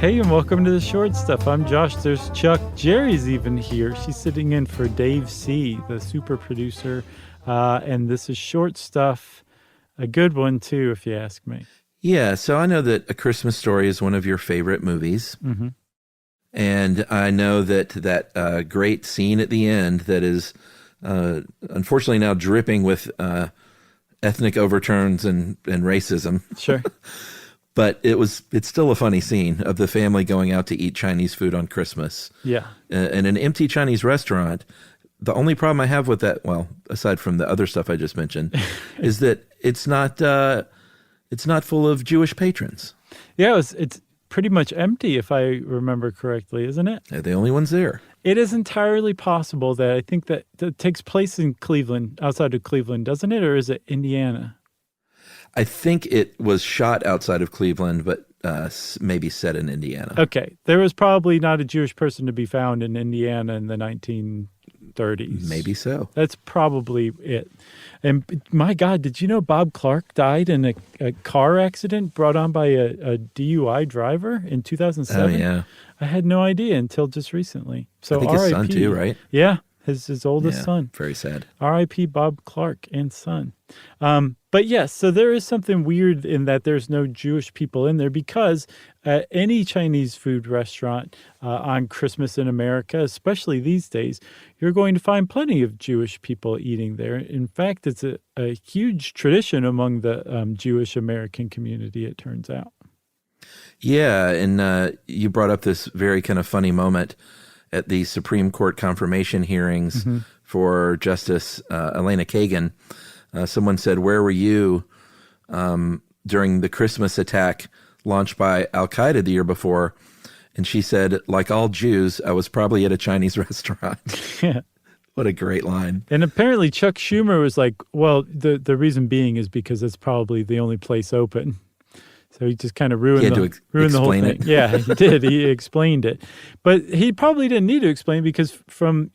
Hey, and welcome to the Short Stuff. I'm Josh. There's Chuck. Jerry's even here. She's sitting in for Dave C., the super producer. And this is Short Stuff. A good one, too, if you ask me. Yeah, so I know that A Christmas Story is one of your favorite movies. Mm-hmm. And I know that great scene at the end that is unfortunately now dripping with ethnic overtones and racism. Sure. But it's still a funny scene of the family going out to eat Chinese food on Christmas. Yeah. In an empty Chinese restaurant. The only problem I have with that, well, aside from the other stuff I just mentioned, is that it's not full of Jewish patrons. Yeah, it's pretty much empty, if I remember correctly, isn't it? They're the only ones there. It is entirely possible that I think that takes place in Cleveland, outside of Cleveland, doesn't it? Or is it Indiana? I think it was shot outside of Cleveland, but maybe set in Indiana. Okay. There was probably not a Jewish person to be found in Indiana in the 1930s. Maybe so. That's probably it. And my God, did you know Bob Clark died in a car accident brought on by a DUI driver in 2007? Oh, yeah. I had no idea until just recently. So I think his son too, right? Yeah, his oldest son. Very sad. R.I.P. Bob Clark and son. But yes, so there is something weird in that there's no Jewish people in there because at any Chinese food restaurant on Christmas in America, especially these days, you're going to find plenty of Jewish people eating there. In fact, it's a huge tradition among the Jewish American community, it turns out. Yeah, and you brought up this very kind of funny moment at the Supreme Court confirmation hearings for Justice Elena Kagan. Someone said, "Where were you during the Christmas attack launched by Al-Qaeda the year before?" And she said, "Like all Jews, I was probably at a Chinese restaurant." Yeah. What a great line. And apparently Chuck Schumer was like, well, the reason being is because it's probably the only place open. So he just kind of ruined the whole thing. Yeah, he did. He explained it. But he probably didn't need to explain because from,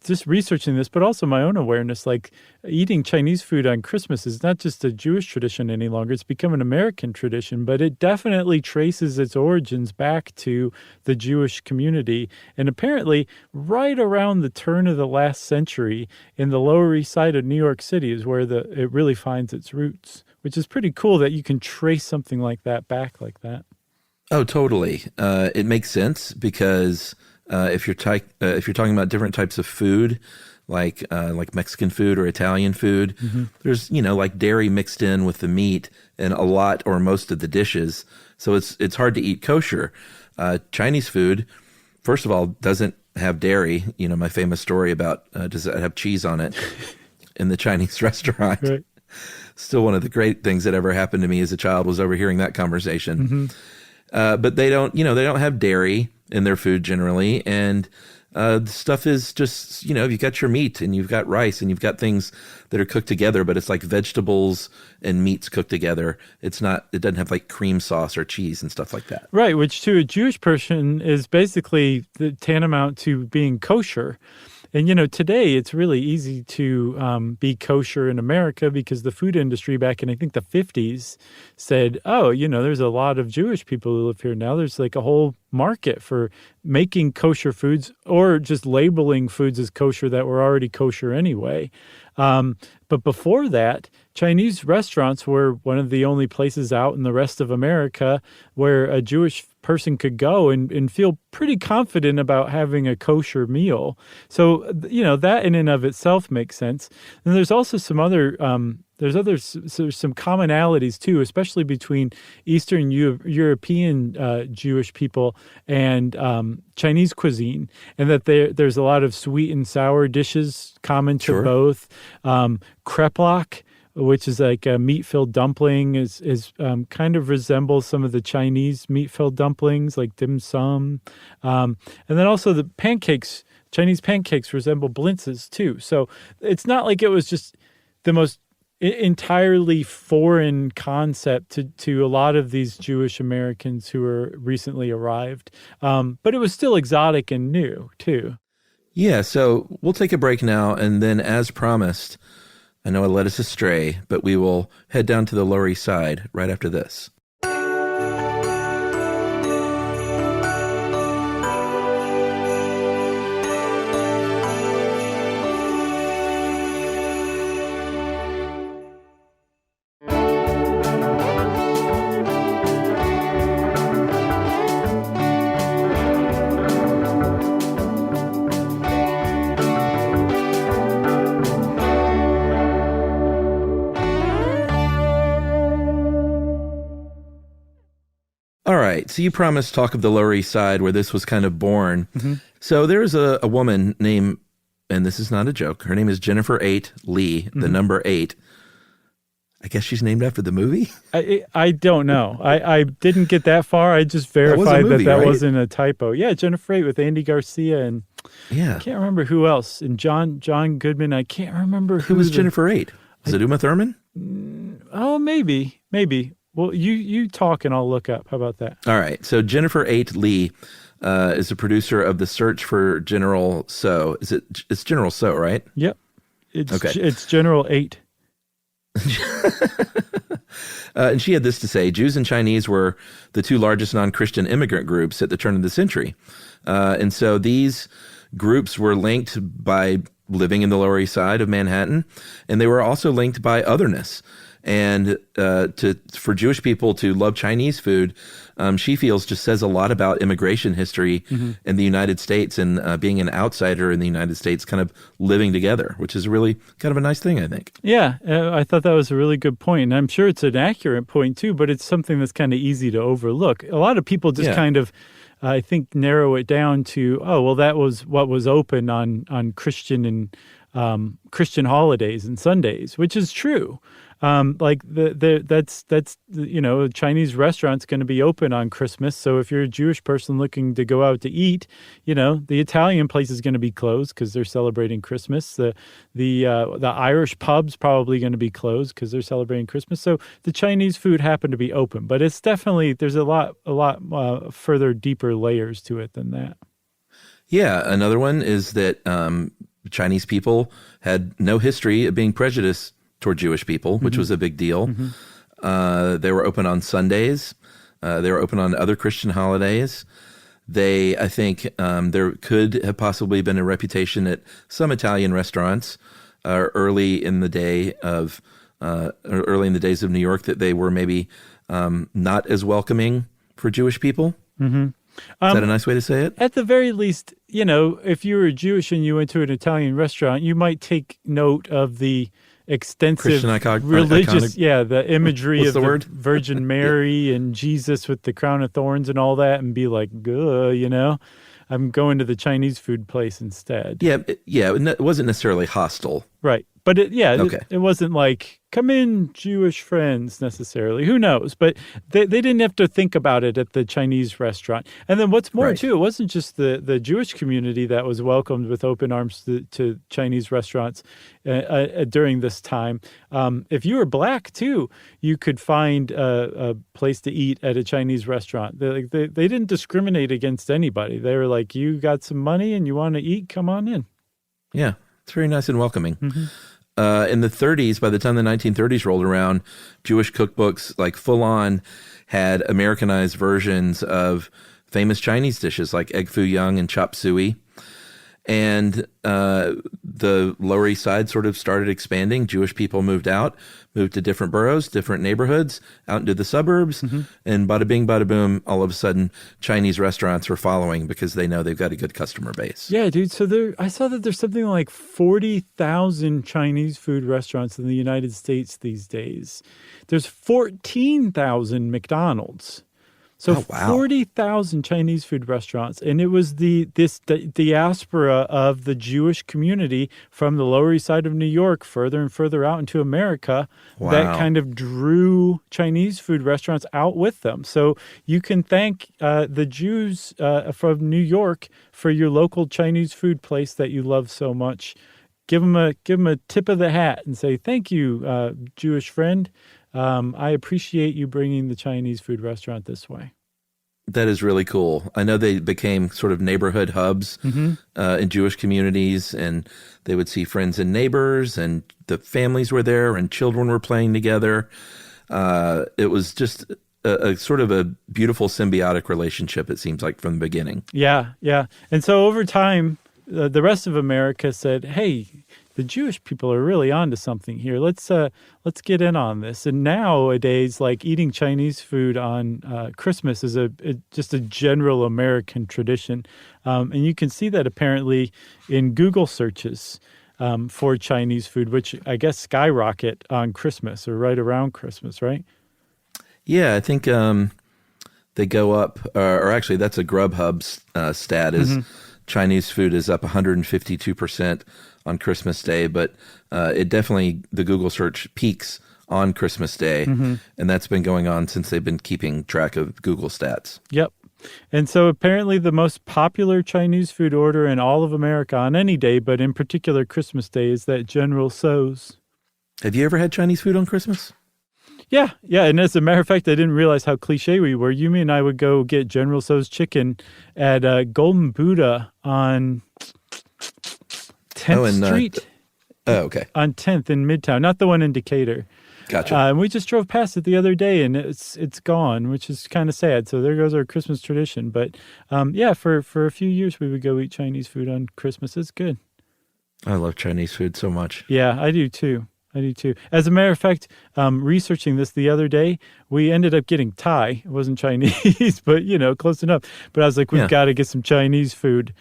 just researching this, but also my own awareness, like eating Chinese food on Christmas is not just a Jewish tradition any longer. It's become an American tradition, but it definitely traces its origins back to the Jewish community. And apparently right around the turn of the last century in the Lower East Side of New York City is where it really finds its roots. Which is pretty cool that you can trace something like that back like that. Oh, totally. It makes sense because if you're talking about different types of food, like Mexican food or Italian food, there's like dairy mixed in with the meat in a lot or most of the dishes. So it's hard to eat kosher. Chinese food, first of all, doesn't have dairy. My famous story about does it have cheese on it in the Chinese restaurant. Right. Still one of the great things that ever happened to me as a child was overhearing that conversation. But they don't have dairy in their food generally. And the stuff is just, you've got your meat and you've got rice and you've got things that are cooked together, but it's like vegetables and meats cooked together. It doesn't have like cream sauce or cheese and stuff like that. Right. Which to a Jewish person is basically tantamount to being kosher. And, today it's really easy to be kosher in America because the food industry back in, I think, the 50s said, oh, there's a lot of Jewish people who live here now. There's like a whole market for making kosher foods or just labeling foods as kosher that were already kosher anyway. But before that, Chinese restaurants were one of the only places out in the rest of America where a Jewish person could go and feel pretty confident about having a kosher meal. So, that in and of itself makes sense. And there's also some other, there's some commonalities too, especially between Eastern European Jewish people and Chinese cuisine, and that there's a lot of sweet and sour dishes common to both. Kreplach, which is like a meat-filled dumpling, is kind of resembles some of the Chinese meat-filled dumplings, like dim sum. And then also the pancakes, Chinese pancakes resemble blintzes too. So it's not like it was just the most entirely foreign concept to a lot of these Jewish Americans who were recently arrived. But it was still exotic and new too. Yeah, so we'll take a break now, and then as promised, I know I led us astray, but we will head down to the Lower East Side right after this. All right. So you promised talk of the Lower East Side where this was kind of born. Mm-hmm. So there's a woman named, and this is not a joke, her name is Jennifer 8 Lee, mm-hmm. the number 8. I guess she's named after the movie? I don't know. I didn't get that far. I just verified that right? wasn't a typo. Yeah, Jennifer 8 with Andy Garcia and I can't remember who else. And John Goodman. I can't remember who was Jennifer 8. Was it Uma Thurman? Oh, maybe. Well, you talk and I'll look up. How about that? All right. So Jennifer 8 Lee is a producer of The Search for General So. It's General So, right? Yep. It's General 8. And she had this to say: Jews and Chinese were the two largest non-Christian immigrant groups at the turn of the century. And so these groups were linked by living in the Lower East Side of Manhattan, and they were also linked by otherness. And for Jewish people to love Chinese food, she feels just says a lot about immigration history mm-hmm. in the United States and being an outsider in the United States, kind of living together, which is really kind of a nice thing, I think. Yeah, I thought that was a really good point. And I'm sure it's an accurate point, too, but it's something that's kind of easy to overlook. A lot of people just kind of, I think, narrow it down to, that was what was open on Christian and Christian holidays and Sundays, which is true. Like that's a Chinese restaurant's going to be open on Christmas. So if you're a Jewish person looking to go out to eat, the Italian place is going to be closed because they're celebrating Christmas. The Irish pub's probably going to be closed because they're celebrating Christmas. So the Chinese food happened to be open, but it's definitely there's a lot further deeper layers to it than that. Yeah, another one is that Chinese people had no history of being prejudiced toward Jewish people, which mm-hmm. was a big deal. Mm-hmm. They were open on Sundays. They were open on other Christian holidays. I think there could have possibly been a reputation at some Italian restaurants early in the days of New York that they were maybe not as welcoming for Jewish people. Mm-hmm. Is that a nice way to say it? At the very least, if you were Jewish and you went to an Italian restaurant, you might take note of the extensive religious, the imagery of the Virgin Mary and Jesus with the crown of thorns and all that, and be like, I'm going to the Chinese food place instead. Yeah, it wasn't necessarily hostile. Right. But it wasn't like, come in, Jewish friends, necessarily. Who knows? But they didn't have to think about it at the Chinese restaurant. And then what's more, too, it wasn't just the Jewish community that was welcomed with open arms to Chinese restaurants during this time. If you were black, too, you could find a place to eat at a Chinese restaurant. They didn't discriminate against anybody. They were like, you got some money and you want to eat? Come on in. Yeah, it's very nice and welcoming. Mm-hmm. In the 30s, by the time the 1930s rolled around, Jewish cookbooks, like full on, had Americanized versions of famous Chinese dishes like egg foo young and chop suey. And the Lower East Side sort of started expanding. Jewish people moved to different boroughs, different neighborhoods, out into the suburbs. Mm-hmm. And bada bing, bada boom, all of a sudden, Chinese restaurants were following because they know they've got a good customer base. Yeah, dude. So I saw that there's something like 40,000 Chinese food restaurants in the United States these days. There's 14,000 McDonald's. So 40,000 Chinese food restaurants, and it was the diaspora of the Jewish community from the Lower East Side of New York further and further out into America that kind of drew Chinese food restaurants out with them. So you can thank the Jews from New York for your local Chinese food place that you love so much. Give them a tip of the hat and say, thank you, Jewish friend. I appreciate you bringing the Chinese food restaurant this way. That is really cool. I know they became sort of neighborhood hubs in Jewish communities, and they would see friends and neighbors, and the families were there, and children were playing together. It was just a sort of a beautiful symbiotic relationship, it seems like, from the beginning. Yeah. And so over time, the rest of America said, hey, the Jewish people are really onto something here. Let's get in on this. And nowadays, like eating Chinese food on Christmas is just a general American tradition, and you can see that apparently in Google searches for Chinese food, which I guess skyrocket on Christmas or right around Christmas, right? Yeah, I think they go up, or actually that's a Grubhub stat, is Chinese food is up 152% on Christmas Day, but it definitely, the Google search peaks on Christmas Day, and that's been going on since they've been keeping track of Google stats. Yep. And so apparently the most popular Chinese food order in all of America on any day, but in particular Christmas Day, is that General Tso's. Have you ever had Chinese food on Christmas? Yeah. And as a matter of fact, I didn't realize how cliche we were. Yumi and I would go get General Tso's chicken at Golden Buddha on 10th Street. Okay. On 10th in Midtown, not the one in Decatur. Gotcha. And we just drove past it the other day, and it's gone, which is kind of sad. So there goes our Christmas tradition. But for a few years we would go eat Chinese food on Christmas. It's good. I love Chinese food so much. Yeah, I do too. As a matter of fact, researching this the other day, we ended up getting Thai. It wasn't Chinese, but, close enough. But I was like, we've got to get some Chinese food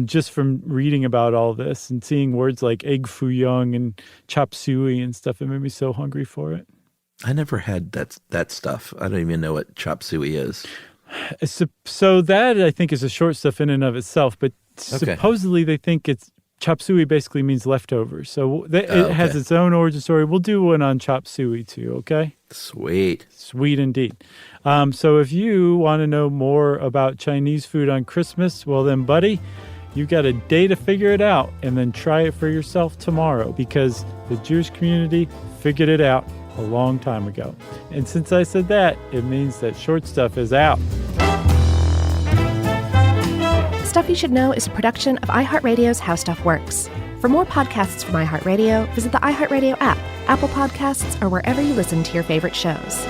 just from reading about all this and seeing words like egg foo young and chop suey and stuff. It made me so hungry for it. I never had that stuff. I don't even know what chop suey is. So that, I think, is a short stuff in and of itself. But supposedly they think it's chop suey basically means leftovers. So it has its own origin story. We'll do one on chop suey too, okay? Sweet indeed. So if you want to know more about Chinese food on Christmas, well then, buddy, you got a day to figure it out and then try it for yourself tomorrow, because the Jewish community figured it out a long time ago. And since I said that, it means that short stuff is out. Stuff You Should Know is a production of iHeartRadio's How Stuff Works. For more podcasts from iHeartRadio, visit the iHeartRadio app, Apple Podcasts, or wherever you listen to your favorite shows.